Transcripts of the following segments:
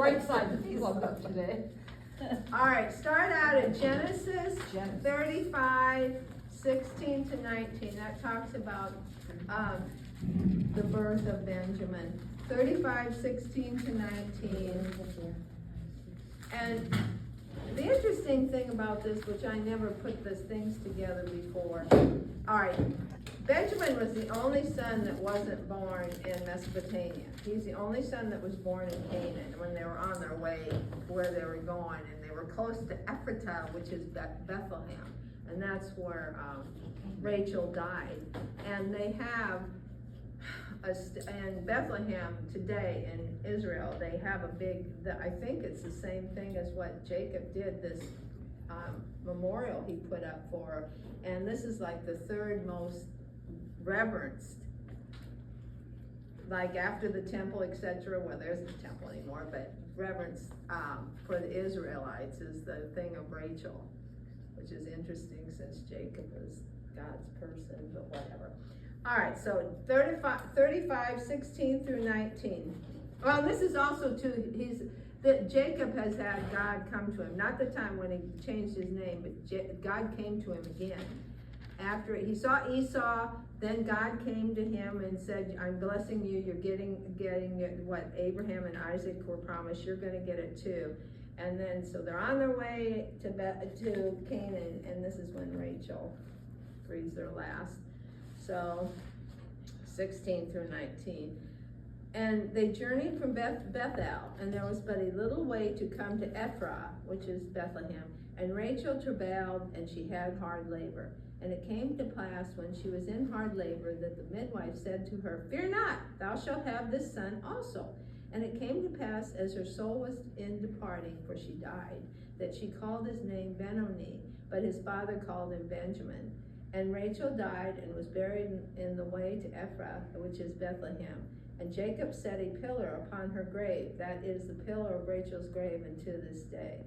right side to be plugged up today. All right, start out at Genesis 35, 16 to 19. That talks about the birth of Benjamin. 35, 16 to 19. And the interesting thing about this, which I never put these things together before. All right, Benjamin was the only son that wasn't born in Mesopotamia. He's the only son that was born in Canaan when they were on their way where they were going, and they were close to Ephratah, which is Bethlehem, and that's where Rachel died. And they have in Bethlehem today in Israel, they have a big, I think it's the same thing as what Jacob did, this memorial he put up for her. And this is like the third most reverenced, like after the temple, etc. Well, there's no temple anymore, but reverence for the Israelites is the thing of Rachel, which is interesting since Jacob is God's person, but whatever. All right, so 35, 16 through 19. Well, this is also too, that Jacob has had God come to him, not the time when he changed his name, but God came to him again. After he saw Esau, then God came to him and said, I'm blessing you, you're getting what Abraham and Isaac were promised, you're gonna get it too. And then, so they're on their way to Canaan, and this is when Rachel breathes their last. So, 16 through 19. And they journeyed from Bethel, and there was but a little way to come to Ephrath, which is Bethlehem. And Rachel travailed, and she had hard labor. And it came to pass, when she was in hard labor, that the midwife said to her, Fear not, thou shalt have this son also. And it came to pass, as her soul was in departing, for she died, that she called his name Benoni, but his father called him Benjamin. And Rachel died and was buried in the way to Ephrath, which is Bethlehem. And Jacob set a pillar upon her grave. That is the pillar of Rachel's grave unto this day.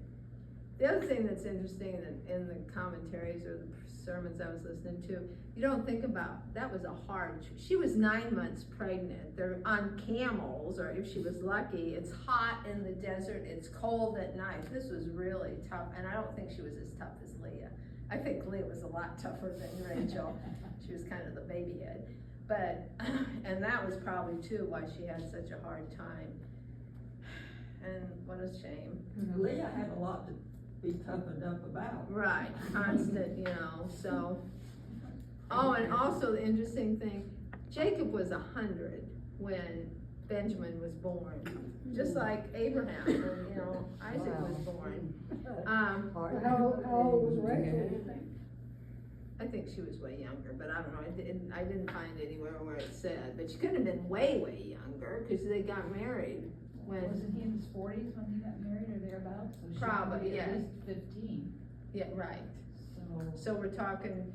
The other thing that's interesting in the commentaries or the sermons I was listening to, you don't think about, that was a hard, she was 9 months pregnant. They're on camels, or if she was lucky, it's hot in the desert, it's cold at night. This was really tough, and I don't think she was as tough as Leah. I think Leah was a lot tougher than Rachel. She was kind of the baby head. But, and that was probably too why she had such a hard time. And what a shame. Leah had a lot to be toughened up about. Right, constant, you know, so. Oh, and also the interesting thing, Jacob was 100 when Benjamin was born. Just like Abraham, and, you know, Isaac was born. How old was Rachel, do you think? I think she was way younger, but I don't know, I didn't find anywhere where it said, but she couldn't have been way, way younger, because they got married when. Wasn't he in his 40s when he got married or thereabouts? So she Probably, would be yeah. At least 15. Yeah, right. So So we're talking,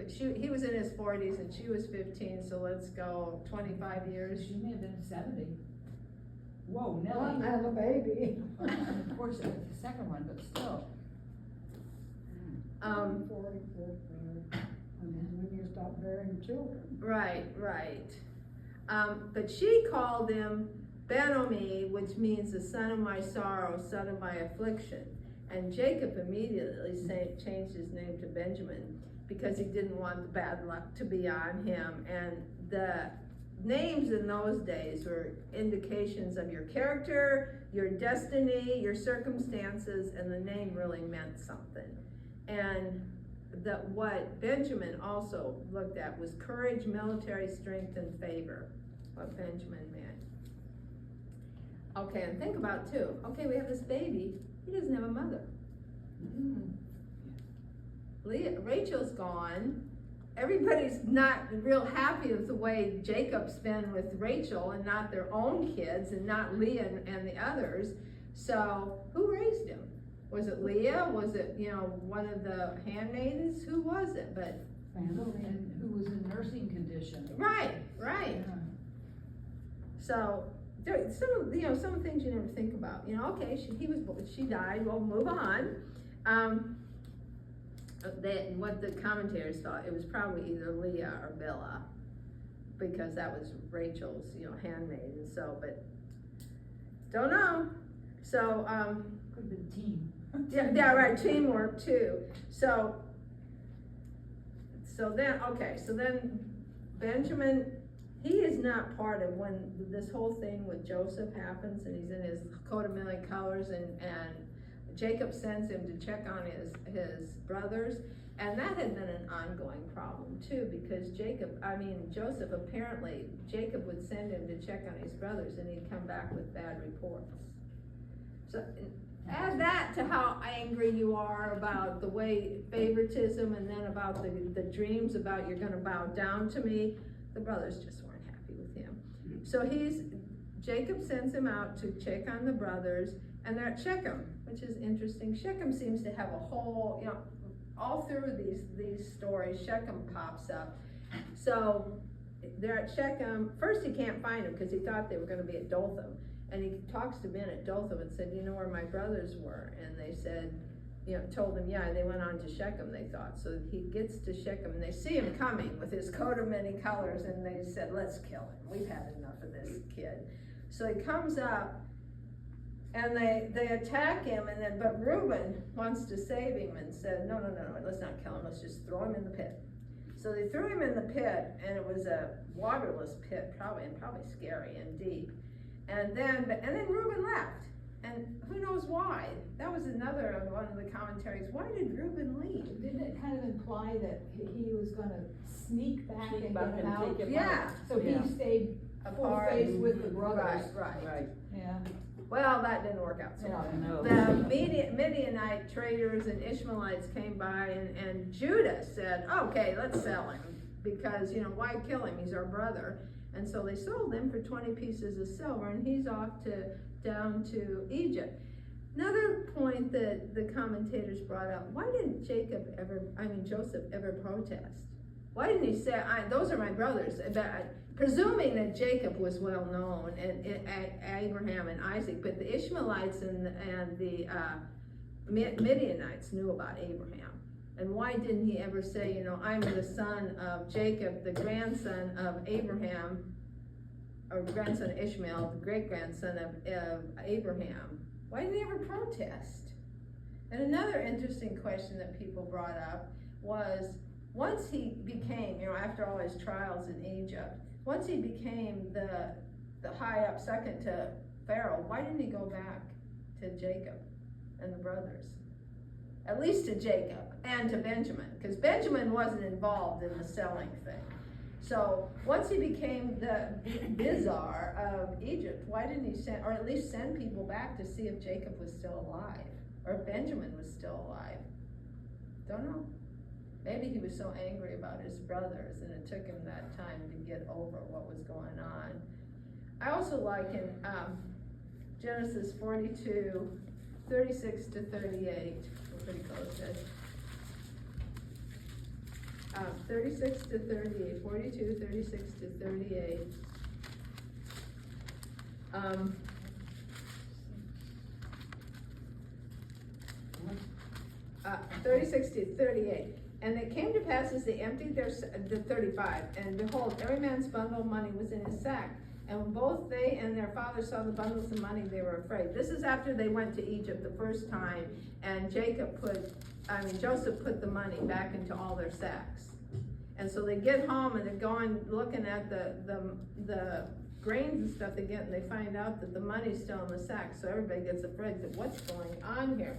he was in his 40s and she was 15, so let's go 25 years. she may have been 70. Whoa, Not Nellie. have a baby. And of course, the second one, but still. 44, when you stop bearing children. Right. But she called him Ben-Oni, which means the son of my sorrow, son of my affliction. And Jacob immediately changed his name to Benjamin because he didn't want the bad luck to be on him. And the names in those days were indications of your character, your destiny, your circumstances, and the name really meant something. And what Benjamin also looked at was courage, military strength, and favor, what Benjamin meant. Okay, and think about too, okay, we have this baby, he doesn't have a mother. Rachel's gone, everybody's not real happy with the way Jacob's been with Rachel and not their own kids and not Leah and the others. So who raised him? Was it Leah? Was it, you know, one of the handmaidens? Who was it? But Family and who was in nursing condition. right. Yeah. So there, some of the things you never think about. You know, okay, she died. Well, move on. What the commentators thought, it was probably either Leah or Bilhah, because that was Rachel's, handmaid. And so, but don't know. So, Could've been team. yeah, right, teamwork too. So then Benjamin, he is not part of when this whole thing with Joseph happens and he's in his coat of many colors and Jacob sends him to check on his brothers. And that had been an ongoing problem too, because Joseph, apparently, Jacob would send him to check on his brothers and he'd come back with bad reports. So add that to how angry you are about the way favoritism and then about the dreams about you're gonna bow down to me. The brothers just weren't happy with him. So Jacob sends him out to check on the brothers, and they're at Shechem, which is interesting. Shechem seems to have a whole, all through these stories, Shechem pops up. So they're at Shechem. First he can't find them because he thought they were gonna be at Dothan. And he talks to men at Dothan and said, you know where my brothers were? And they said, told him, yeah, they went on to Shechem, they thought. So he gets to Shechem and they see him coming with his coat of many colors and they said, let's kill him. We've had enough of this kid. So he comes up and they attack him but Reuben wants to save him and said, no, let's not kill him. Let's just throw him in the pit. So they threw him in the pit and it was a waterless pit, probably scary and deep. And then Reuben left. And who knows why? That was another one of the commentaries. Why did Reuben leave? Didn't it kind of imply that he was gonna sneak back and get him out? take him Yeah. So he stayed full Apart. face with the brothers. Right. Yeah. Well, that didn't work out so well. No. The Midianite traders and Ishmaelites came by and Judah said, okay, let's sell him because, why kill him? He's our brother. And so they sold him for 20 pieces of silver and he's off down to Egypt. Another point that the commentators brought up, why didn't Joseph ever protest? Why didn't he say, those are my brothers? Presuming that Jacob was well known and Abraham and Isaac, but the Ishmaelites and the Midianites knew about Abraham. And why didn't he ever say, I'm the son of Jacob, the grandson of Abraham, or grandson of Ishmael, the great-grandson of Abraham? Why didn't he ever protest? And another interesting question that people brought up was, once he became, after all his trials in Egypt, once he became the high up second to Pharaoh, why didn't he go back to Jacob and the brothers? At least to Jacob and to Benjamin, because Benjamin wasn't involved in the selling thing. So once he became the Bizarre of Egypt, why didn't he send, or at least send people back to see if Jacob was still alive, or if Benjamin was still alive? Don't know. Maybe he was so angry about his brothers and it took him that time to get over what was going on. I also like in Genesis 42, 36 to 38, we're pretty close to 36 to 38, 42, 36 to 38. 36 to 38. And it came to pass as they emptied the 35, and behold, every man's bundle of money was in his sack. And when both they and their father saw the bundles of money, they were afraid. This is after they went to Egypt the first time, and Joseph put the money back into all their sacks. And so they get home and they're going, looking at the grains and stuff they get, and they find out that the money's still in the sack. So everybody gets afraid that what's going on here?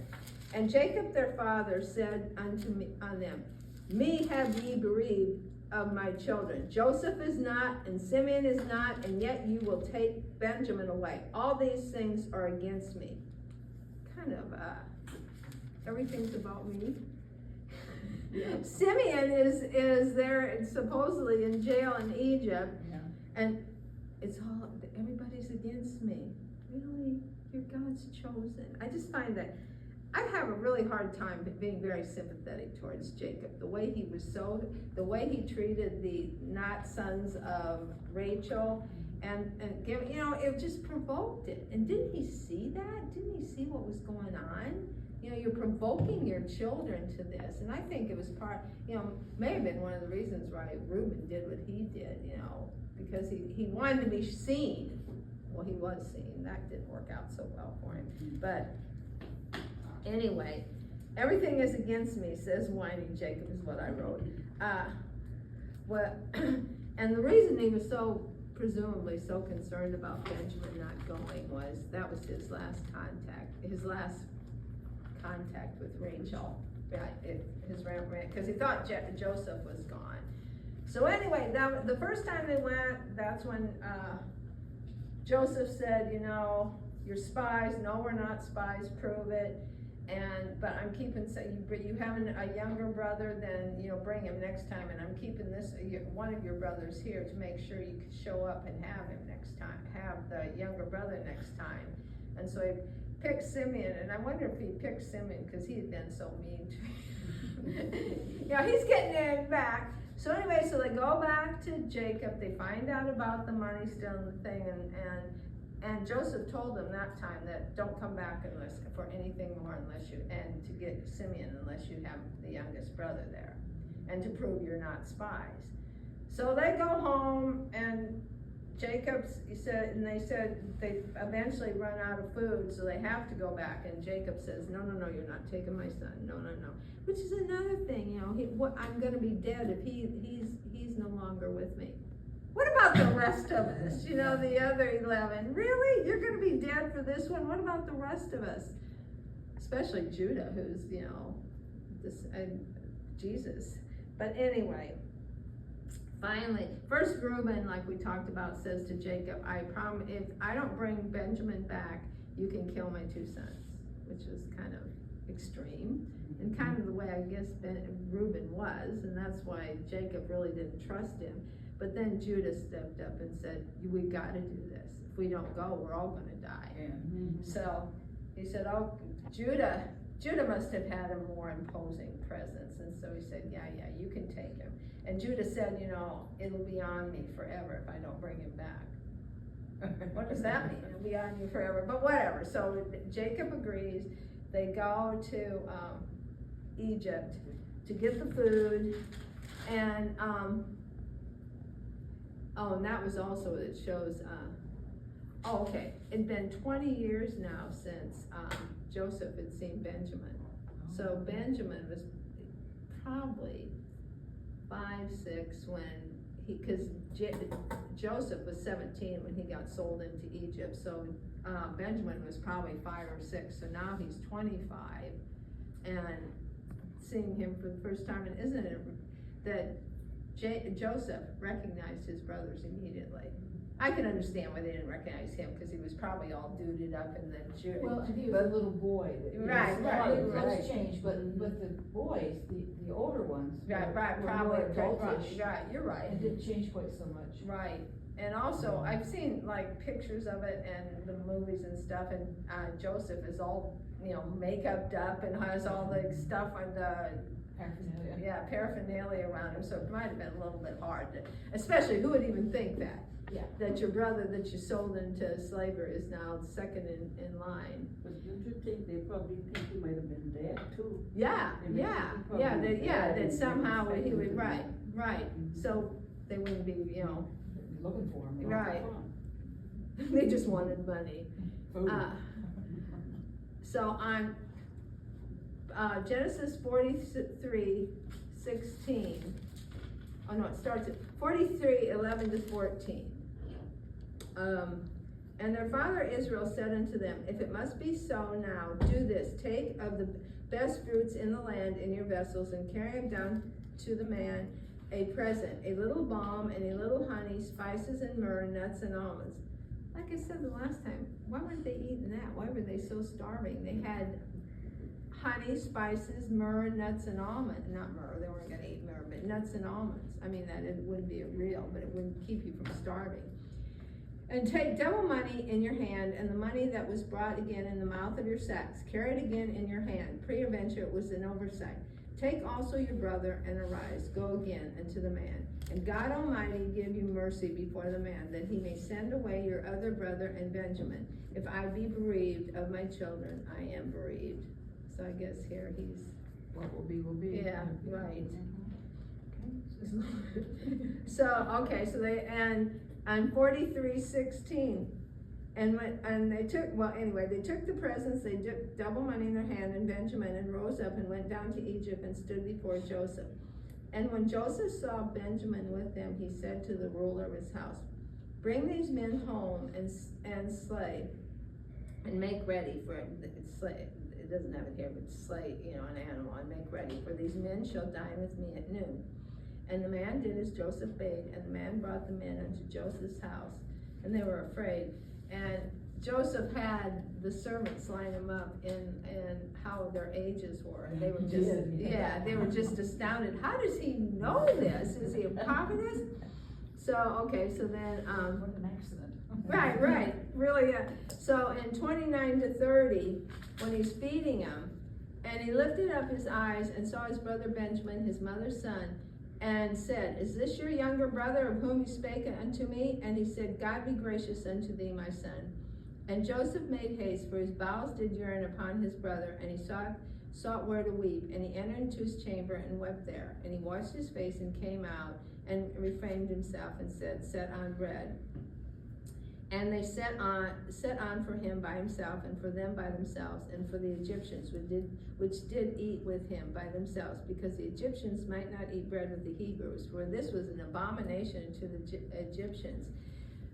And Jacob their father said unto them, me have ye bereaved of my children. Joseph is not, and Simeon is not, and yet you will take Benjamin away. All these things are against me. Kind of, everything's about me. Yeah. Simeon is there supposedly in jail in Egypt, and it's all, everybody's against me. Really? You're God's chosen. I just find that I have a really hard time being very sympathetic towards Jacob. The way he treated the not sons of Rachel, and it just provoked it. And didn't he see that? Didn't he see what was going on? You're provoking your children to this. And I think it was may have been one of the reasons why Reuben did what he did, because he wanted to be seen well, he was seen, that didn't work out so well for him, but anyway, everything is against me, says whining Jacob, is what I wrote. And the reason he was so, presumably so concerned about Benjamin not going was, that was his last contact with Rachel, because he thought Joseph was gone. So anyway, the first time they went, that's when Joseph said, you know, you're spies. No, we're not spies, prove it. But I'm keeping, you have a younger brother, then, you know, bring him next time, and I'm keeping one of your brothers here to make sure you can show up and have him next time, have the younger brother next time. And so he picked Simeon, and I wonder if he picked Simeon because he had been so mean to him. You know, he's getting it back. So anyway, so they go back to Jacob, they find out about the money still in the thing, and Joseph told them that time that don't come back for anything more and to get Simeon unless you have the youngest brother there, and to prove you're not spies. So they go home, and they said they eventually run out of food, so they have to go back, and Jacob says, no, you're not taking my son, no. Which is another thing, you know, I'm gonna be dead if he's no longer with me. What about the rest of us? You know, the other 11. Really? You're going to be dead for this one? What about the rest of us? Especially Judah, who's, you know, Jesus. But anyway, finally, first Reuben, like we talked about, says to Jacob, I promise, if I don't bring Benjamin back, you can kill my 2 sons, which is kind of extreme, and kind of the way I guess Reuben was, and that's why Jacob really didn't trust him. But then Judah stepped up and said, we gotta do this. If we don't go, we're all gonna die. Yeah. So he said, oh, Judah must have had a more imposing presence. And so he said, yeah, you can take him. And Judah said, you know, it'll be on me forever if I don't bring him back. What does that mean? It'll be on you forever, but whatever. So Jacob agrees. They go to Egypt to get the food, and and that was also, it shows, okay, it'd been 20 years now since Joseph had seen Benjamin. So Benjamin was probably 5, 6 when because Joseph was 17 when he got sold into Egypt. So Benjamin was probably 5 or 6. So now he's 25, and seeing him for the first time, and isn't it that Joseph recognized his brothers immediately? I can understand why they didn't recognize him, because he was probably all duded up in the Jew. Well, and he was a little boy. Right. That's changed, but the boys, the older ones. Right, were probably, more adultish. right, you're right. It didn't change quite so much. Right, and also, I've seen like pictures of it and the movies and stuff, and Joseph is all, you know, make-upped up and has all the stuff on the paraphernalia around him, so it might have been a little bit hard to, especially, who would even think that? Yeah. That your brother that you sold into slavery is now second in line. But don't you think they probably think he might have been dead too? That somehow he would, right. So they wouldn't be, you know. Looking for him. Right. They just wanted money. So on Genesis 43:16. Oh no, it starts at 43:11-14. And their father Israel said unto them, if it must be so now, do this, take of the best fruits in the land in your vessels, and carry them down to the man a present, a little balm and a little honey, spices and myrrh, nuts and almonds. Like I said the last time, why weren't they eating that? Why were they so starving? They had honey, spices, myrrh, nuts and almonds. Not myrrh, they weren't gonna eat myrrh, but nuts and almonds. I mean, that it wouldn't be real, but it wouldn't keep you from starving. And take double money in your hand, and the money that was brought again in the mouth of your sacks, carry it again in your hand. Peradventure it was an oversight. Take also your brother, and arise, go again unto the man. And God Almighty give you mercy before the man, that he may send away your other brother and Benjamin. If I be bereaved of my children, I am bereaved. So I guess here he's... What will be, will be. Yeah, right. So, okay, so they, and 43:16, And they took, well, anyway, they took the presents, they took double money in their hand and Benjamin, and rose up and went down to Egypt and stood before Joseph. And when Joseph saw Benjamin with them, he said to the ruler of his house, bring these men home and slay, and make ready for slay. It doesn't have it here, but slay, an animal, and make ready, for these men shall dine with me at noon. And the man did as Joseph bade, and the man brought the men unto Joseph's house, and they were afraid. And Joseph had the servants line them up in how their ages were. And they were just, they were just astounded. How does he know this? Is he a prophetess? So, okay, so then, What an accident. right, really, so in 29 to 30, when he's feeding him, and he lifted up his eyes and saw his brother Benjamin, his mother's son, and said, is this your younger brother of whom you spake unto me? And he said, God be gracious unto thee, my son. And Joseph made haste, for his bowels did yearn upon his brother, and he sought where to weep. And he entered into his chamber and wept there. And he washed his face and came out and refrained himself and said, set on bread. And they set on for him by himself, and for them by themselves, and for the Egyptians which did eat with him by themselves, because the Egyptians might not eat bread with the Hebrews, for this was an abomination to the Egyptians.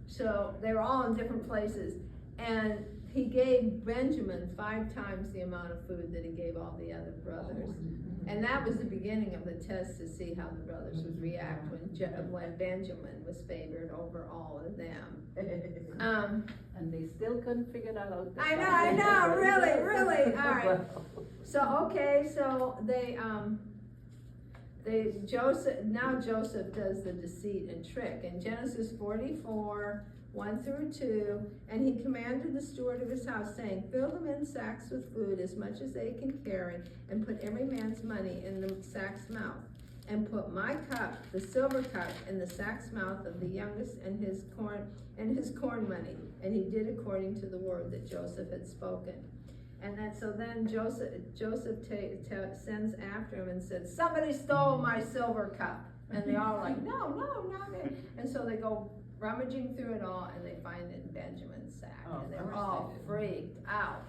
So they were all in different places, and he gave Benjamin 5 times the amount of food that he gave all the other brothers. And that was the beginning of the test to see how the brothers would react when Benjamin was favored over all of them. And they still couldn't figure that out. I know, really, all right. So, okay, so Joseph does the deceit and trick. In Genesis 44, 1-2, and he commanded the steward of his house, saying, fill the men's sacks with food as much as they can carry, and put every man's money in the sack's mouth, and put my cup, the silver cup, in the sack's mouth of the youngest, and his corn money. And he did according to the word that Joseph had spoken. And then Joseph sends after him and said, somebody stole my silver cup. And they all like, no, not it. And so they go rummaging through it all, and they find it in Benjamin's sack. And they were all freaked out.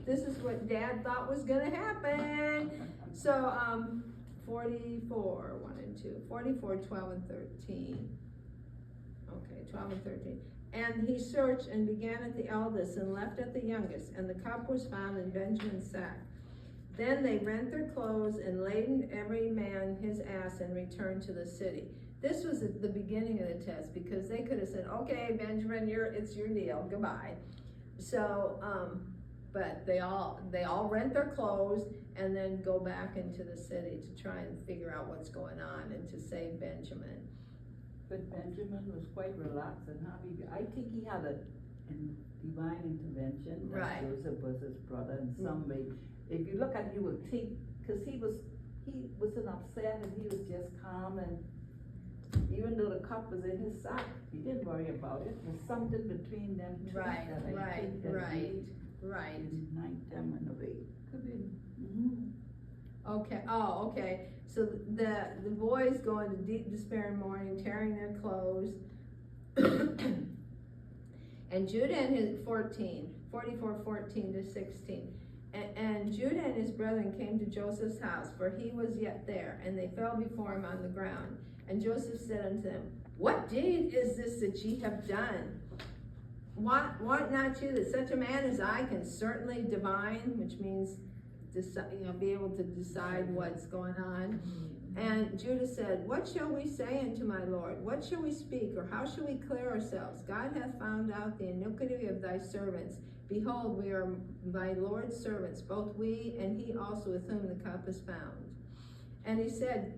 This is what Dad thought was gonna happen. So 44, 1 and 2, 44, 12 and 13. Okay, 12 and 13. And he searched and began at the eldest and left at the youngest, and the cup was found in Benjamin's sack. Then they rent their clothes and laden every man his ass and returned to the city. This was at the beginning of the test, because they could have said, okay, Benjamin, it's your deal, goodbye. So, but they all rent their clothes and then go back into the city to try and figure out what's going on and to save Benjamin. But Benjamin was quite relaxed and happy. I think he had a divine intervention. Right. Joseph was his brother in some way. If you look at it, you will think, because he wasn't upset, and he was just calm, and even though the cup was in his sack, he didn't worry about it. There's something between them two that I think that really united them in a way. Could be. Okay, so the boys go into deep despair in mourning, tearing their clothes. And Judah and his 44, 14 to 16. And Judah and his brethren came to Joseph's house, for he was yet there, and they fell before him on the ground. And Joseph said unto them, what deed is this that ye have done? Want not you that such a man as I can certainly divine, which means be able to decide what's going on? And Judah said, what shall we say unto my Lord? What shall we speak, or how shall we clear ourselves? God hath found out the iniquity of thy servants. Behold, we are thy Lord's servants, both we and he also with whom the cup is found. And he said,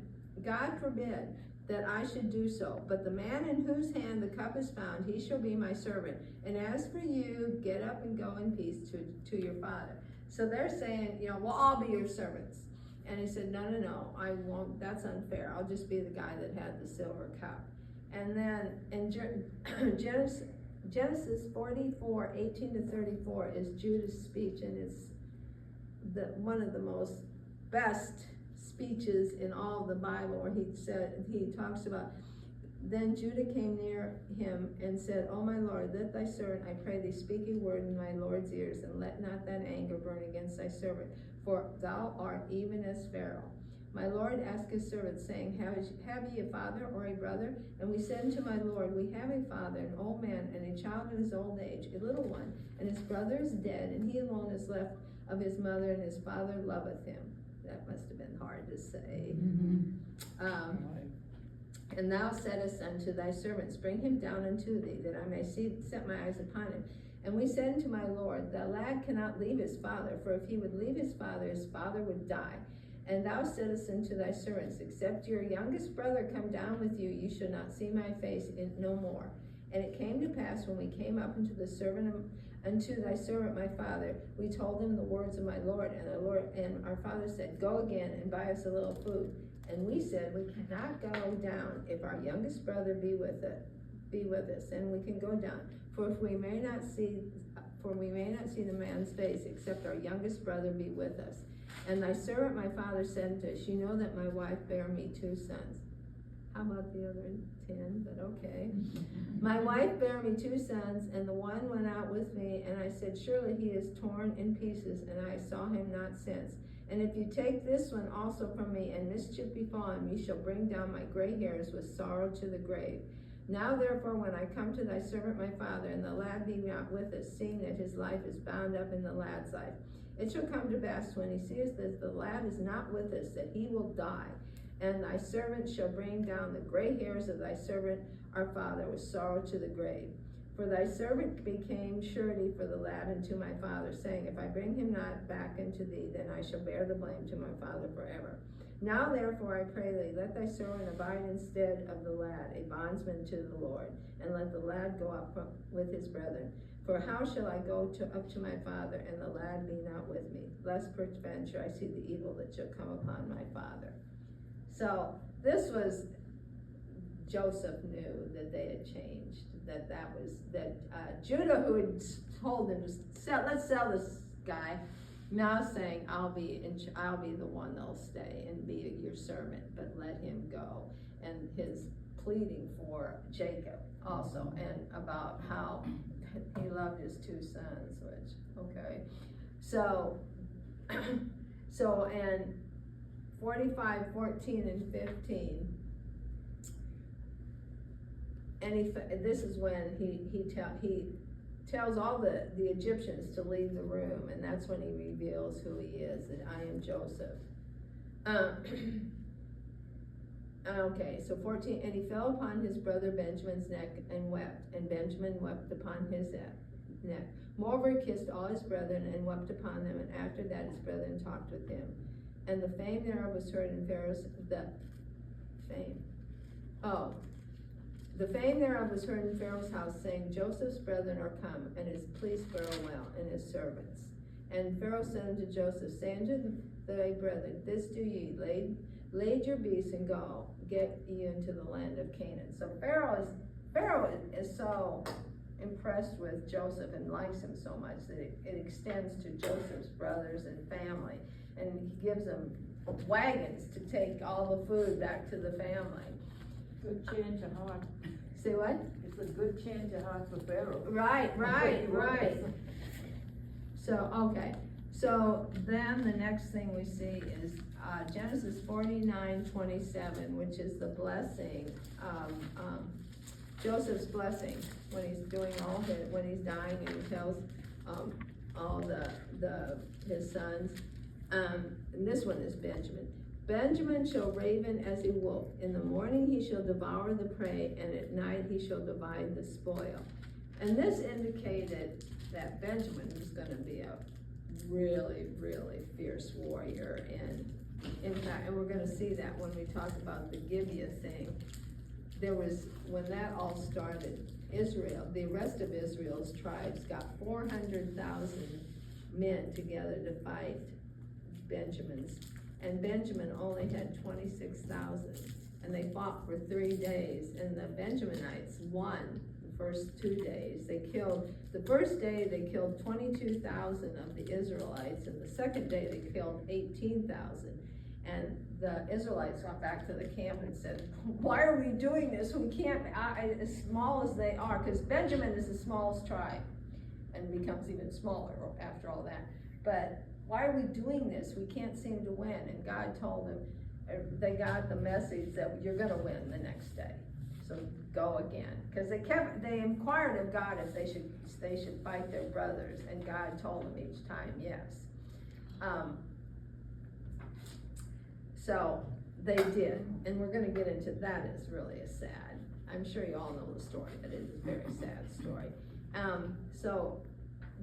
God forbid that I should do so, but the man in whose hand the cup is found, he shall be my servant. And as for you, get up and go in peace to your father. So they're saying, we'll all be your servants. And he said, no, I won't, that's unfair. I'll just be the guy that had the silver cup. And then in Genesis 44, 18 to 34 is Judah's speech, and it's one of the most best speeches in all of the Bible, where he talks about Then Judah came near him and said, O my lord, let thy servant, I pray thee, speak a word in my lord's ears, and let not thine anger burn against thy servant, for thou art even as Pharaoh. My lord asked his servant, saying, Have ye a father or a brother? And we said unto my lord, We have a father, an old man, and a child in his old age, a little one, and his brother is dead, and he alone is left of his mother, and his father loveth him. That must have been hard to say. And thou saidst unto thy servants, Bring him down unto thee, that I may set my eyes upon him. And we said unto my lord, The lad cannot leave his father, for if he would leave his father would die. And thou saidst unto thy servants, Except your youngest brother come down with you, you shall not see my face no more. And it came to pass, when we came up unto thy servant my father, we told him the words of my lord, and our father said, Go again and buy us a little food. And we said, We cannot go down if our youngest brother be with us, and we can go down. For we may not see the man's face, except our youngest brother be with us. And thy servant my father said unto us, You know that my wife bare me 2 sons. How about the other 10? But okay. My wife bare me 2 sons, and the one went out with me, and I said, Surely he is torn in pieces, and I saw him not since. And if you take this one also from me, and mischief befall him, you shall bring down my gray hairs with sorrow to the grave. Now therefore, when I come to thy servant my father, and the lad be not with us, seeing that his life is bound up in the lad's life, it shall come to pass, when he sees that the lad is not with us, that he will die. And thy servant shall bring down the gray hairs of thy servant our father with sorrow to the grave. For thy servant became surety for the lad unto my father, saying, If I bring him not back unto thee, then I shall bear the blame to my father forever. Now therefore I pray thee, let thy servant abide instead of the lad, a bondsman to the Lord, and let the lad go up with his brethren. For how shall I go up to my father, and the lad be not with me, lest peradventure I see the evil that shall come upon my father. So this was, Joseph knew that they had changed, Judah, who had told him, let's sell this guy, now saying, I'll be the one that'll stay and be your servant, but let him go. And his pleading for Jacob also, and about how he loved his 2 sons, which, okay. So and 45, 14, and 15, and this is when he tells all the Egyptians to leave the room, and that's when he reveals who he is, that I am Joseph. Okay, so 14, and he fell upon his brother Benjamin's neck and wept, and Benjamin wept upon his neck. Moreover, he kissed all his brethren and wept upon them, and after that his brethren talked with him. And the fame thereof was heard in Pharaoh's, the fame thereof was heard in Pharaoh's house, saying, Joseph's brethren are come, and it has pleased Pharaoh well, and his servants. And Pharaoh said unto Joseph, Say unto thy brethren, This do ye, lade your beasts and go, get ye into the land of Canaan. So Pharaoh is so impressed with Joseph and likes him so much that it extends to Joseph's brothers and family, and he gives them wagons to take all the food back to the family. Good change of heart. Say what? It's a good change of heart for Pharaoh. Right. So, okay. So then the next thing we see is Genesis 49:27, which is the blessing, Joseph's blessing, when he's doing when he's dying, and he tells all his sons. And this one is Benjamin. Benjamin shall raven as a wolf. In the morning he shall devour the prey, and at night he shall divide the spoil. And this indicated that Benjamin was going to be a really, really fierce warrior. And in fact, and we're going to see that when we talk about the Gibeah thing. When that all started, Israel, the rest of Israel's tribes got 400,000 men together to fight Benjamin's. And Benjamin only had 26,000, and they fought for 3 days, and the Benjaminites won the first 2 days. The first day they killed 22,000 of the Israelites, and the second day they killed 18,000. And the Israelites went back to the camp and said, why are we doing this? We can't, as small as they are, because Benjamin is the smallest tribe and becomes even smaller after all that. But why are we doing this? We can't seem to win. And God told them, they got the message that you're gonna win the next day. So go again. Because they inquired of God if they should fight their brothers, and God told them each time yes. So they did, and we're gonna get into that. Is really a sad, I'm sure you all know the story, but it is a very sad story. So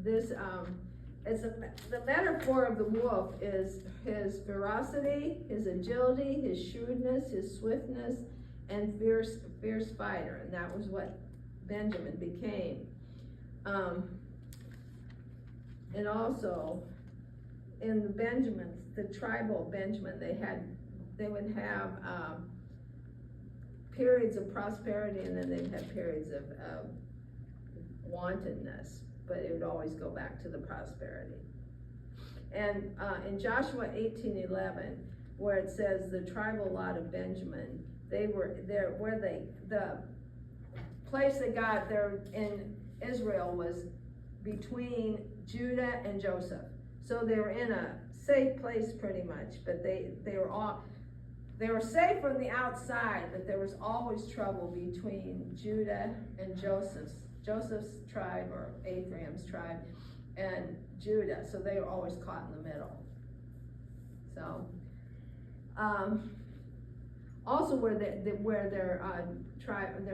this, the metaphor of the wolf is his ferocity, his agility, his shrewdness, his swiftness, and fierce fighter, and that was what Benjamin became. And also, in the Benjamins, the tribal Benjamin, they would have periods of prosperity, and then they'd have periods of wantonness, but it would always go back to the prosperity. And in Joshua 18:11, where it says the tribal lot of Benjamin, they were there where the place they got there in Israel was between Judah and Joseph. So they were in a safe place pretty much, but they were safe from the outside, but there was always trouble between Judah and Joseph's tribe, or Ephraim's tribe, and Judah. So they were always caught in the middle. So also where their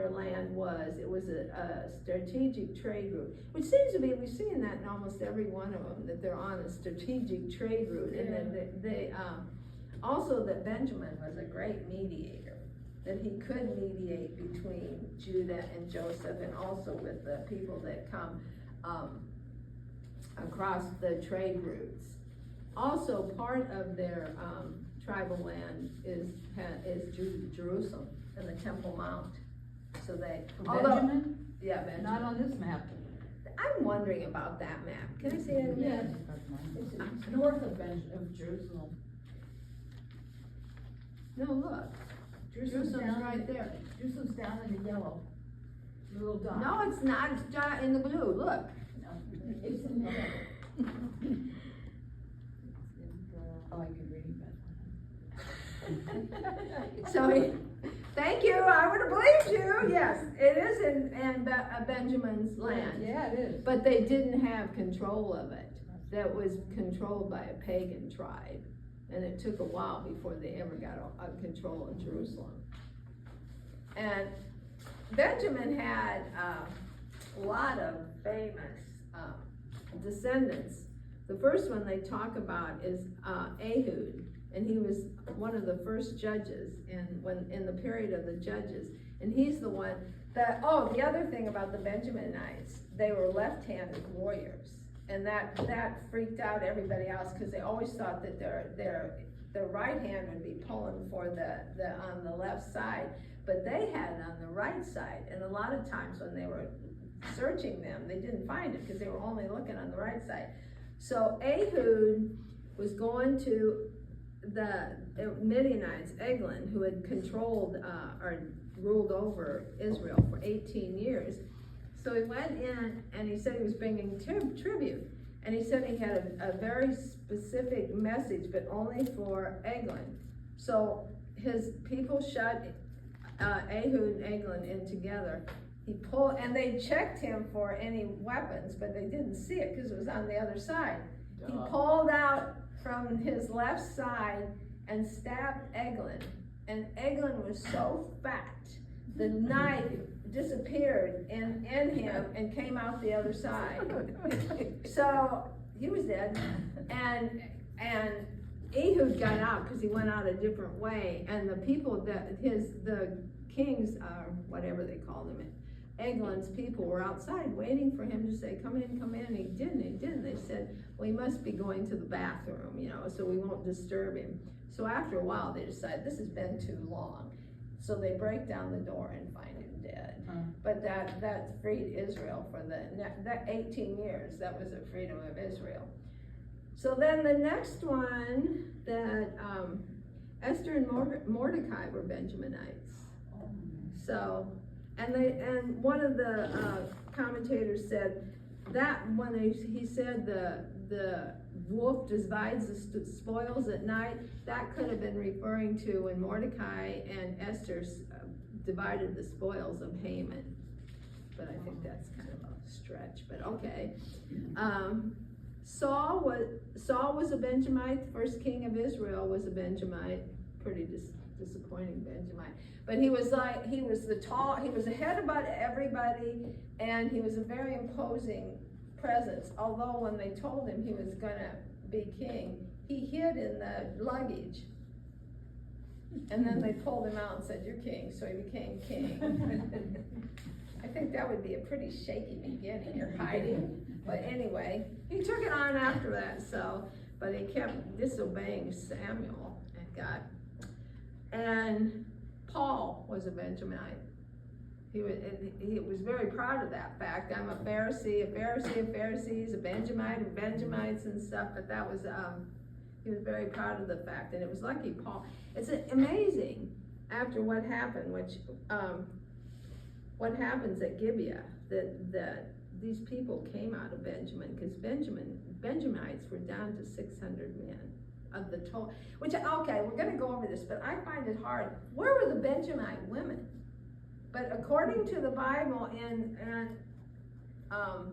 land was, it was a strategic trade route, which seems to be, we've seen that in almost every one of them, that they're on a strategic trade route. Yeah. And then also that Benjamin was a great mediator, that he could mediate between Judah and Joseph, and also with the people that come across the trade routes. Also, part of their tribal land is Jerusalem and the Temple Mount. So Benjamin? Yeah, Benjamin. Not on this map. I'm wondering about that map. Can I see that map? It's north of Jerusalem. No, look. Jerusalem's right there. Jerusalem's down in the yellow. Little dot. No, it's not. It's in the blue. Look. No, it's in the yellow. Oh, I can read that. So, thank you. I would have believed you. Yes, it is in Benjamin's land. Yeah, it is. But they didn't have control of it. That was controlled by a pagan tribe. And it took a while before they ever got a control of Jerusalem. And Benjamin had a lot of famous descendants. The first one they talk about is Ehud, and he was one of the first judges in the period of the judges. And he's the one that, the other thing about the Benjaminites, they were left-handed warriors. And that freaked out everybody else, because they always thought that their right hand would be pulling for the on the left side, but they had it on the right side. And a lot of times when they were searching them, they didn't find it because they were only looking on the right side. So Ehud was going to the Midianites, Eglon, who had controlled or ruled over Israel for 18 years. So he went in and he said he was bringing tribute. And he said he had a very specific message, but only for Eglon. So his people shut Ehud and Eglon in together. He pulled, and they checked him for any weapons, but they didn't see it because it was on the other side. He pulled out from his left side and stabbed Eglon. And Eglon was so fat, the knife disappeared in him and came out the other side. So he was dead, and Ehud got out because he went out a different way, and the people the kings, whatever they called them, Eglon's people were outside waiting for him to say, come in, come in. He didn't. They said, well, he must be going to the bathroom, so we won't disturb him. So after a while they decided this has been too long. So they break down the door and find him dead. But that freed Israel for that 18 years. That was the freedom of Israel. So then the next one that Esther and Mordecai were Benjaminites. So, and one of the commentators said that when he said the wolf divides the spoils at night, that could have been referring to when Mordecai and Esther divided the spoils of Haman. But I think that's kind of a stretch, but okay. Saul was a Benjamite. The first king of Israel was a Benjamite. Pretty disappointing Benjamite. But he was ahead about everybody, and he was a very imposing presence. Although when they told him he was gonna be king, he hid in the luggage. And then they pulled him out and said, "You're king," so he became king. I think that would be a pretty shaky beginning, you're hiding. But anyway, he took it on after that, but he kept disobeying Samuel and God. And Paul was a Benjaminite. He was very proud of that fact. I'm a Pharisee of Pharisees, a Benjamite of Benjamites and stuff, but that was, he was very proud of the fact, and it was lucky Paul. It's amazing after what happened, what happens at Gibeah, that these people came out of Benjamin, because Benjamites were down to 600 men of the total, which, okay, we're gonna go over this, but I find it hard. Where were the Benjamite women? But according to the Bible, I'll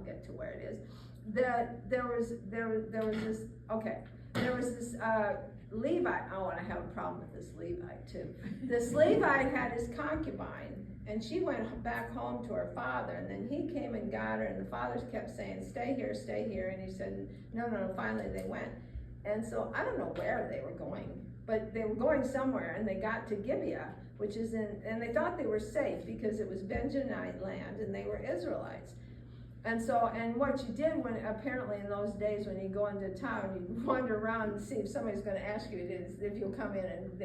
get to where it is, that there was this Levite. Oh, and I have a problem with this Levite too. This Levite had his concubine, and she went back home to her father, and then he came and got her, and the fathers kept saying, stay here, and he said, no, finally they went. And so, I don't know where they were going, but they were going somewhere, and they got to Gibeah, which is and they thought they were safe because it was Benjamite land, and they were Israelites. And so, and what you did apparently in those days when you go into town, you wander around and see if somebody's gonna ask you if you'll come in, and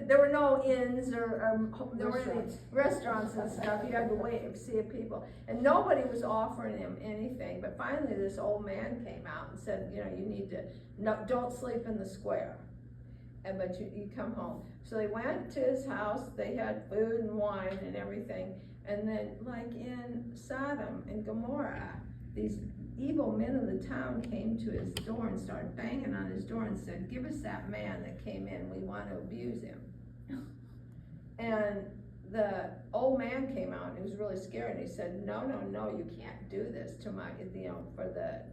there were no inns or there were any restaurants and stuff. You had to wait and see if people, and nobody was offering him anything. But finally this old man came out and said, you need to, don't sleep in the square, but you come home. So they went to his house, they had food and wine and everything. And then, like in Sodom and Gomorrah, these evil men of the town came to his door and started banging on his door and said, give us that man that came in, we want to abuse him. And the old man came out and he was really scared, and he said, no, you can't do this to my, for the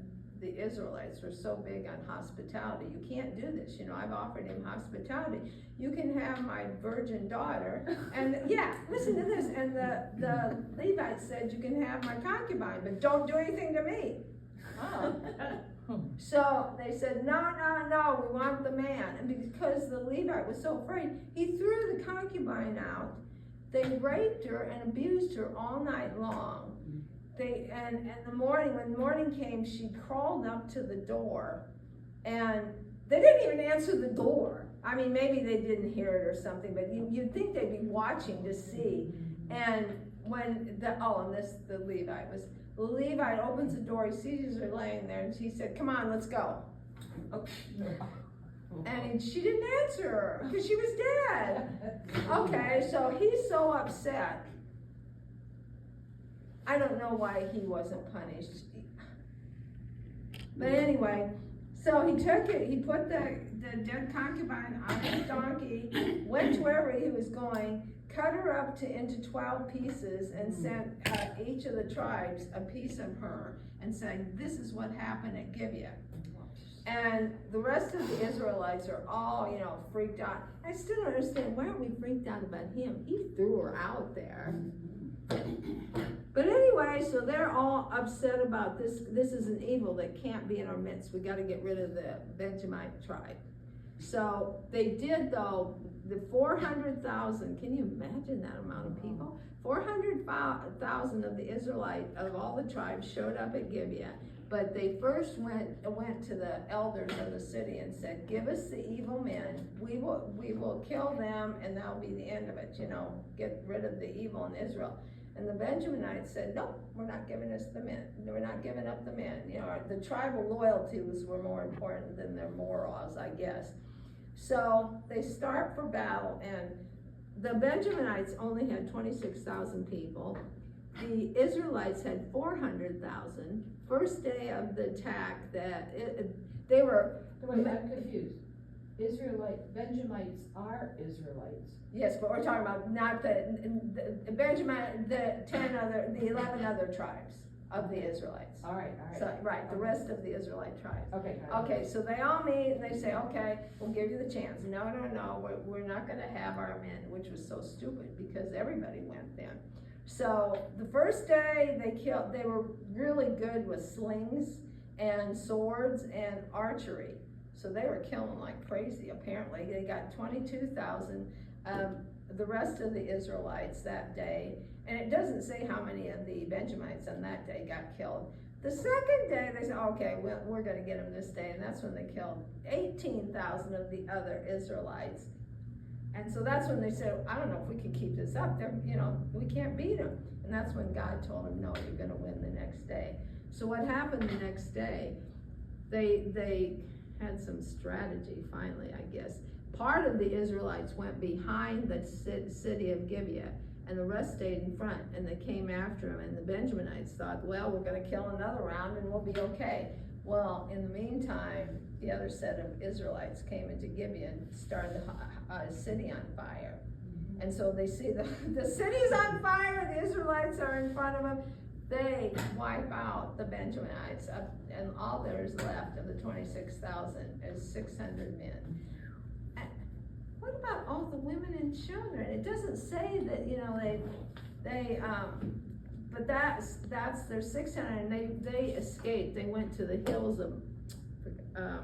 Israelites were so big on hospitality. You can't do this. I've offered him hospitality. You can have my virgin daughter, and listen to this. And the Levite said, you can have my concubine, but don't do anything to me. Oh. So they said, no, we want the man. And because the Levite was so afraid, he threw the concubine out. They raped her and abused her all night long. And when morning came, she crawled up to the door, and they didn't even answer the door. I mean, maybe they didn't hear it or something, but you'd think they'd be watching to see. And when the Levite opens the door, he sees her laying there, and he said, come on, let's go. Okay. And she didn't answer her because she was dead. Okay, so he's so upset. I don't know why he wasn't punished. But anyway, so he took it, he put the dead concubine on his donkey, went to wherever he was going, cut her up into 12 pieces, and sent each of the tribes a piece of her, and said, this is what happened at Gibeah. And the rest of the Israelites are all, freaked out. I still don't understand, why aren't we freaked out about him? He threw her out there. But anyway, so they're all upset about this. This is an evil that can't be in our midst. We got to get rid of the Benjamite tribe. So they did, though, the 400,000, can you imagine that amount of people? 400,000 of the of all the tribes showed up at Gibeah. But they first went to the elders of the city and said, give us the evil men, we will kill them, and that'll be the end of it, get rid of the evil in Israel. And the Benjaminites said, no, we're not giving us the men. We're not giving up the men. The tribal loyalties were more important than their morals, I guess. So they start for battle, and the Benjaminites only had 26,000 people. The Israelites had 400,000. First day of the attack, they were. Wait, I'm confused. Benjamites are Israelites. Yes, but we're talking about not the Benjamin, the 11 other tribes of the Israelites. All right. So, right, the rest of the Israelite tribes. Okay. got it. Okay, so they all meet and they say, okay, we'll give you the chance. No, we're not gonna have our men, which was so stupid because everybody went then. So the first day they were really good with slings and swords and archery. So they were killing like crazy, apparently. They got 22,000 the rest of the Israelites that day. And it doesn't say how many of the Benjamites on that day got killed. The second day, they said, okay, we're gonna get them this day. And that's when they killed 18,000 of the other Israelites. And so that's when they said, I don't know if we can keep this up. We can't beat them. And that's when God told them, no, you're gonna win the next day. So what happened the next day, they had some strategy finally, I guess. Part of the Israelites went behind the city of Gibeah, and the rest stayed in front, and they came after him, and the Benjaminites thought, well, we're gonna kill another round and we'll be okay. Well, in the meantime, the other set of Israelites came into Gibeah and started the city on fire. And so they see the city's on fire, the Israelites are in front of them. They wipe out the Benjaminites, and all there's left of the 26,000 is 600 men. And what about all the women and children? It doesn't say that, but that's their 600, and they escaped. They went to the hills of, I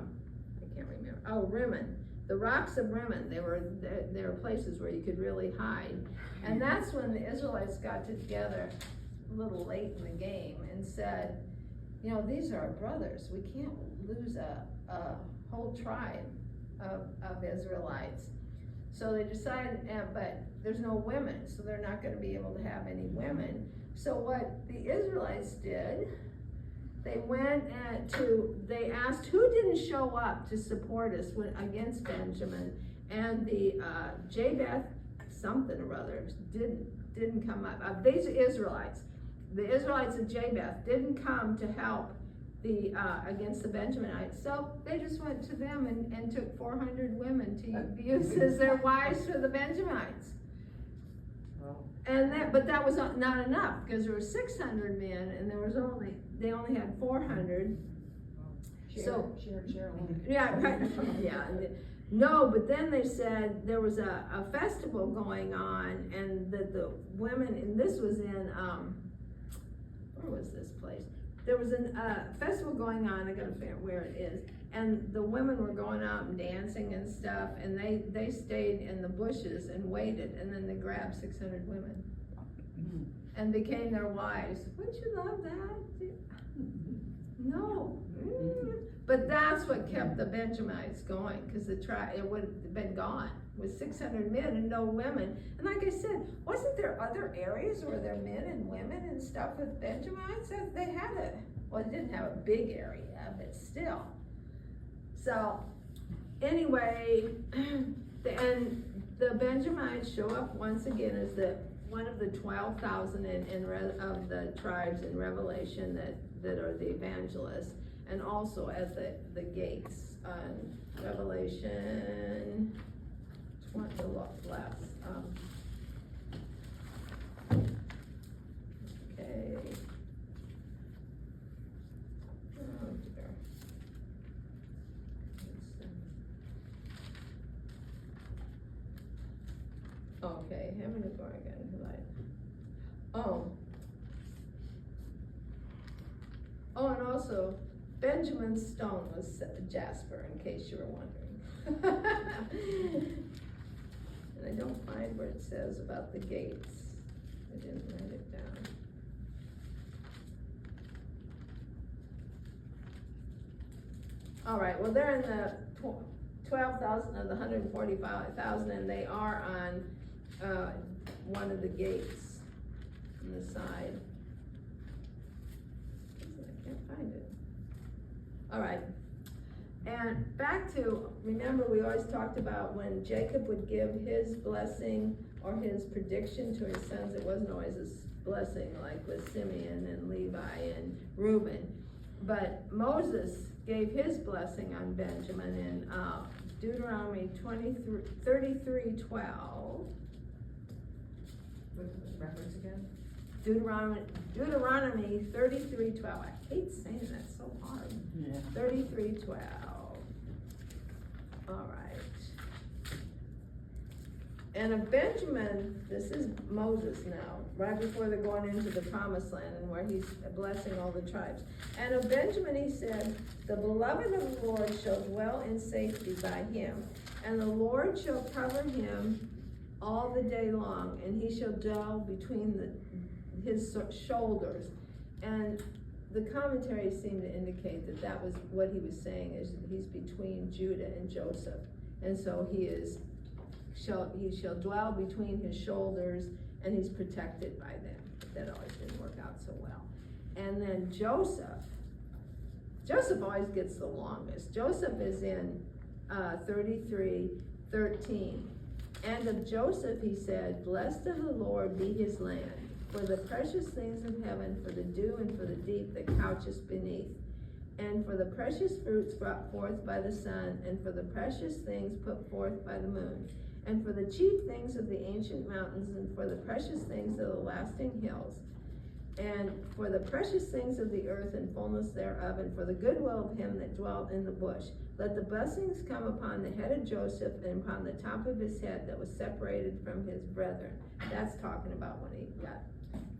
can't remember, Rimmon. The rocks of Rimmon, there were places where you could really hide. And that's when the Israelites got together a little late in the game and said, these are our brothers. We can't lose a whole tribe of Israelites. So they decided, but there's no women, so they're not gonna be able to have any women. So what the Israelites did, they went they asked who didn't show up to support us against Benjamin, and the Jabesh something or other didn't come up. These Israelites, the Israelites of Jabesh didn't come to help against the Benjaminites. So they just went to them and took 400 women to use as their wives for the Benjamites. But that was not enough, because there were 600 men and they only had 400. Yeah, right. Yeah. No, but then they said there was a festival going on, and that the women, and this was in where was this place? There was a festival going on. I gotta figure out where it is. And the women were going out and dancing and stuff, and they stayed in the bushes and waited, and then they grabbed 600 women and became their wives. Wouldn't you love that? No. But that's what kept the Benjamites going, because it would have been gone with 600 men and no women. And like I said, wasn't there other areas where there were men and women and stuff with Benjamites? They had it didn't have a big area, but still. So anyway, and the Benjamites show up once again as one of the 12,000 of the tribes in Revelation that are the evangelists, and also at the gates on Revelation. Want to look left. Okay. Oh dear. Okay, having to go again. Oh, and also Benjamin's stone was jasper, in case you were wondering. And I don't find where it says about the gates. I didn't write it down. All right, well, they're in the 12,000 of the 145,000, and they are on one of the gates on the side. I can't find it. All right. And back to, remember we always talked about when Jacob would give his blessing or his prediction to his sons, it wasn't always a blessing like with Simeon and Levi and Reuben. But Moses gave his blessing on Benjamin in Deuteronomy 33:12. Reference again? Deuteronomy 33:12. I hate saying that, so hard. Yeah. 33:12. All right. And of Benjamin, this is Moses now, right before they're going into the promised land and where he's blessing all the tribes. And of Benjamin he said, the beloved of the Lord shall dwell in safety by him, and the Lord shall cover him all the day long, and he shall dwell between his shoulders. And the commentaries seem to indicate that that was what he was saying, is he's between Judah and Joseph. And so he shall dwell between his shoulders, and he's protected by them. That always didn't work out so well. And then Joseph always gets the longest. Joseph is in 33:13. And of Joseph he said, blessed of the Lord be his land, for the precious things of heaven, for the dew and for the deep that couches beneath, and for the precious fruits brought forth by the sun, and for the precious things put forth by the moon, and for the chief things of the ancient mountains, and for the precious things of the lasting hills, and for the precious things of the earth and fullness thereof, and for the goodwill of him that dwelt in the bush. Let the blessings come upon the head of Joseph and upon the top of his head that was separated from his brethren. That's talking about when he got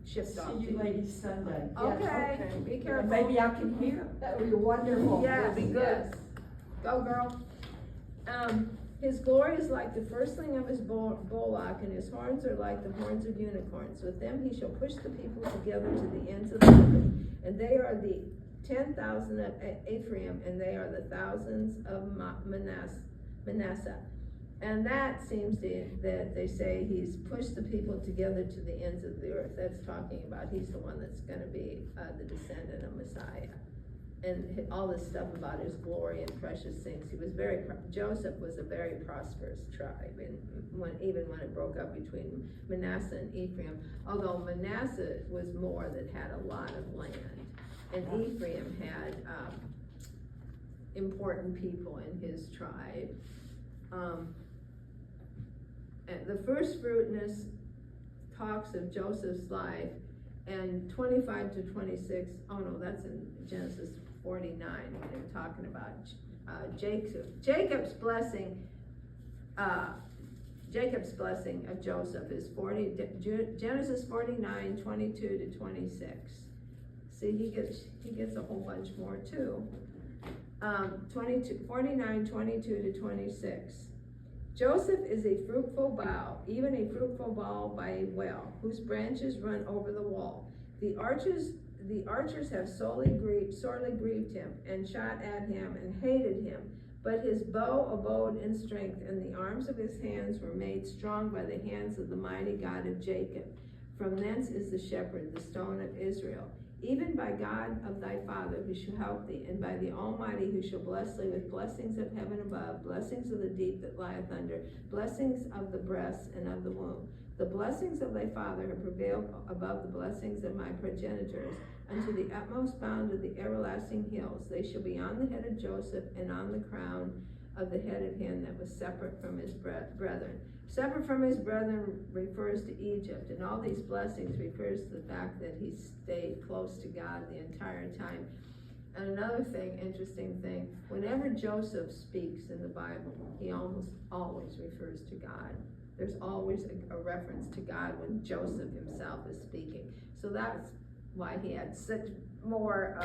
shipped off. See you ladies Sunday. Okay, be careful. Maybe I can hear. That would be wonderful. Yes, yes. Go, girl. His glory is like the firstling of his bullock, and his horns are like the horns of unicorns. With them he shall push the people together to the ends of the earth. And they are the 10,000 of Ephraim, and they are the thousands of Manasseh. And that seems that they say he's pushed the people together to the ends of the earth. That's talking about he's the one that's going to be the descendant of Messiah. And all this stuff about his glory and precious things. Joseph was a very prosperous tribe, and even when it broke up between Manasseh and Ephraim, although Manasseh was more that had a lot of land, and Ephraim had important people in his tribe. And the first fruitness talks of Joseph's life, and 25 to 26, oh no, that's in Genesis 49, when they're talking about Jacob's blessing. Jacob's blessing of Joseph is Genesis 49, 22 to 26. See, he gets a whole bunch more too. 49, 22 to 26. Joseph is a fruitful bough, even a fruitful bough by a well, whose branches run over the wall. The archers have sorely grieved him, and shot at him, and hated him. But his bow abode in strength, and the arms of his hands were made strong by the hands of the mighty God of Jacob. From thence is the shepherd, the stone of Israel. Even by God of thy father, who shall help thee, and by the Almighty, who shall bless thee with blessings of heaven above, blessings of the deep that lieth under, blessings of the breast and of the womb. The blessings of thy father have prevailed above the blessings of my progenitors, unto the utmost bound of the everlasting hills. They shall be on the head of Joseph, and on the crown of the head of him that was separate from his brethren. Separate from his brethren refers to Egypt, and all these blessings refers to the fact that he stayed close to God the entire time. And another thing, interesting thing, whenever Joseph speaks in the Bible, he almost always refers to God. There's always a reference to God when Joseph himself is speaking. So that's why he had such more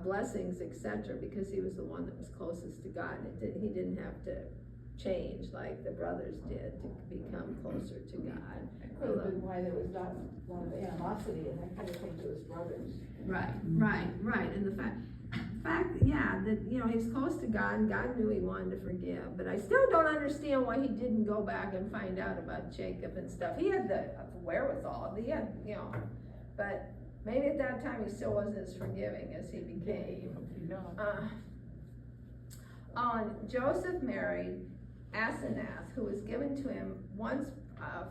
blessings, etc., because he was the one that was closest to God. He didn't have to change like the brothers did to become closer to God. That could have been why there was not a lot of animosity and that kind of thing to his brothers. Right. And the fact, yeah, that, he's close to God, and God knew he wanted to forgive. But I still don't understand why he didn't go back and find out about Jacob and stuff. He had the wherewithal. He had, but maybe at that time he still wasn't as forgiving as he became. Joseph married Asenath, who was given to him once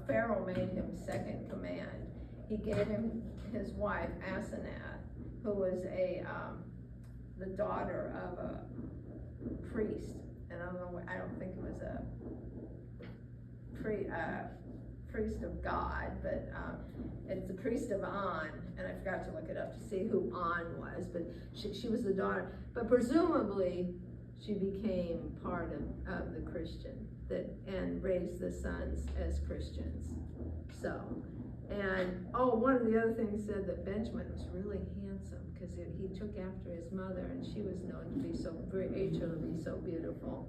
Pharaoh made him second command. He gave him his wife Asenath, who was the daughter of a priest, and I don't think it was a priest of God, but it's the priest of On, and I forgot to look it up to see who On was, but she was the daughter, but presumably she became part of the Christian and raised the sons as Christians. So, and one of the other things said that Benjamin was really handsome because he took after his mother, and she was known to be Rachel to be so beautiful.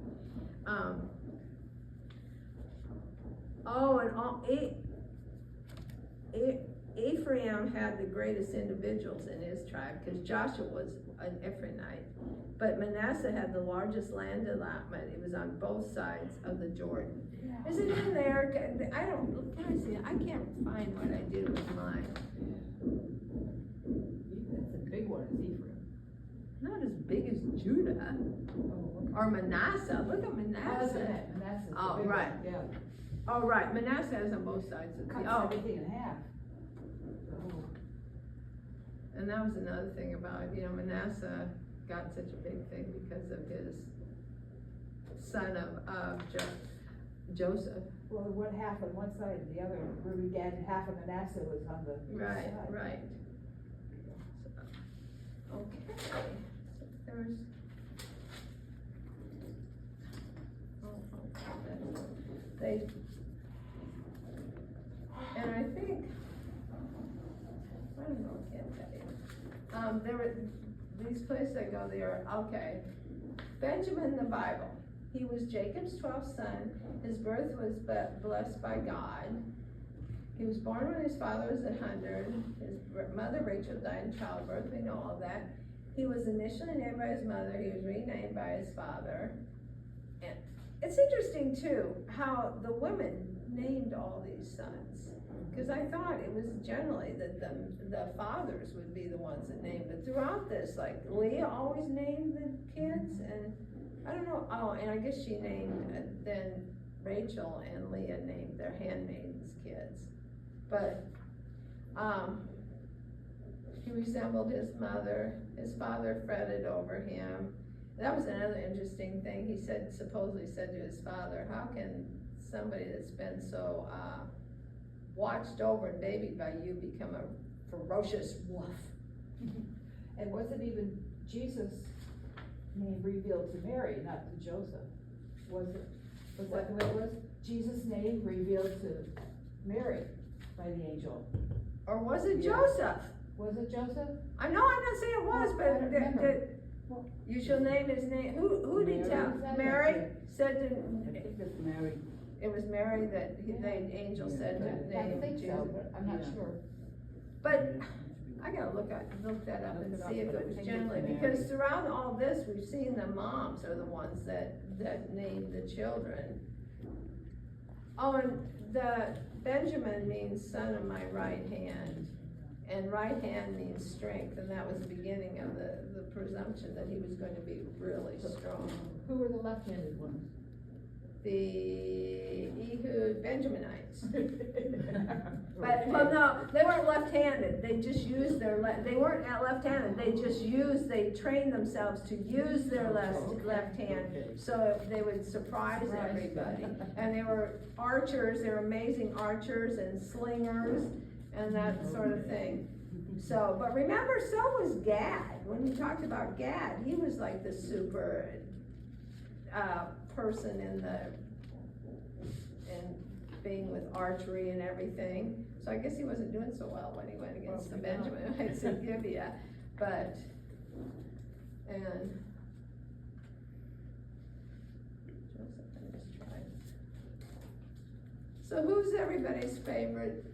Ephraim had the greatest individuals in his tribe because Joshua was an Ephraimite, but Manasseh had the largest land allotment. It was on both sides of the Jordan. Is it in there? Can I see it? I can't find what I did with mine. That's a big one, is Ephraim. Not as big as Judah or Manasseh. Look at Manasseh. Oh, right. Yeah. Oh, right. Manasseh is on both sides of the. Cuts everything in half. And that was another thing about, Manasseh got such a big thing because of his son of Joseph. Well, one half on one side and the other, Ruby Gad, and half of Manasseh was on the Right, side. right. So, okay, so there's. And I think, I don't know, I can't tell you. There were, these places I go there, okay. Benjamin, the Bible. He was Jacob's 12th son. His birth was blessed by God. He was born when his father was 100. His mother Rachel died in childbirth. We know all that. He was initially named by his mother. He was renamed by his father. And it's interesting too how the women named all these sons. Because I thought it was generally that the fathers would be the ones that named. But throughout this, like Leah always named the kids, and I don't know. Oh, and I guess she named then Rachel and Leah named their handmaidens' kids. But he resembled his mother. His father fretted over him. That was another interesting thing. He supposedly said to his father, "How can somebody that's been so watched over and babied by you become a ferocious wolf?" And wasn't even Jesus' name revealed to Mary, not to Joseph? Was it? Was that the way it was? Jesus' name revealed to Mary by the angel. Or was it Yeah. Joseph? Was it Joseph? I know I'm not saying it was, I but don't remember. you shall name his name. Who did he tell? Mary said Mary that said I to, think it's Mary. it was Mary that the angel said to I name think Jesus. so, but I'm not Yeah. sure. But I gotta look that up Look and it up, see if but I it was think generally, it's Mary. because throughout all this, we've seen the moms are the ones that named the children. Oh, and the Benjamin means son of my right hand, and right hand means strength, and that was the beginning of the presumption that he was going to be really strong. Who were the left-handed ones? The Ehud Benjaminites. But, well, no, they weren't left-handed, they just used they weren't left-handed, they trained themselves to use their left hand, so they would surprise everybody. And they were archers, they were amazing archers and slingers, and that sort of thing. So, but remember, so was Gad. When you talked about Gad, he was like the super, person in being with archery and everything. So I guess he wasn't doing so well when he went against the Benjaminites in Gibeah, and Joseph, I just tried. So who's everybody's favorite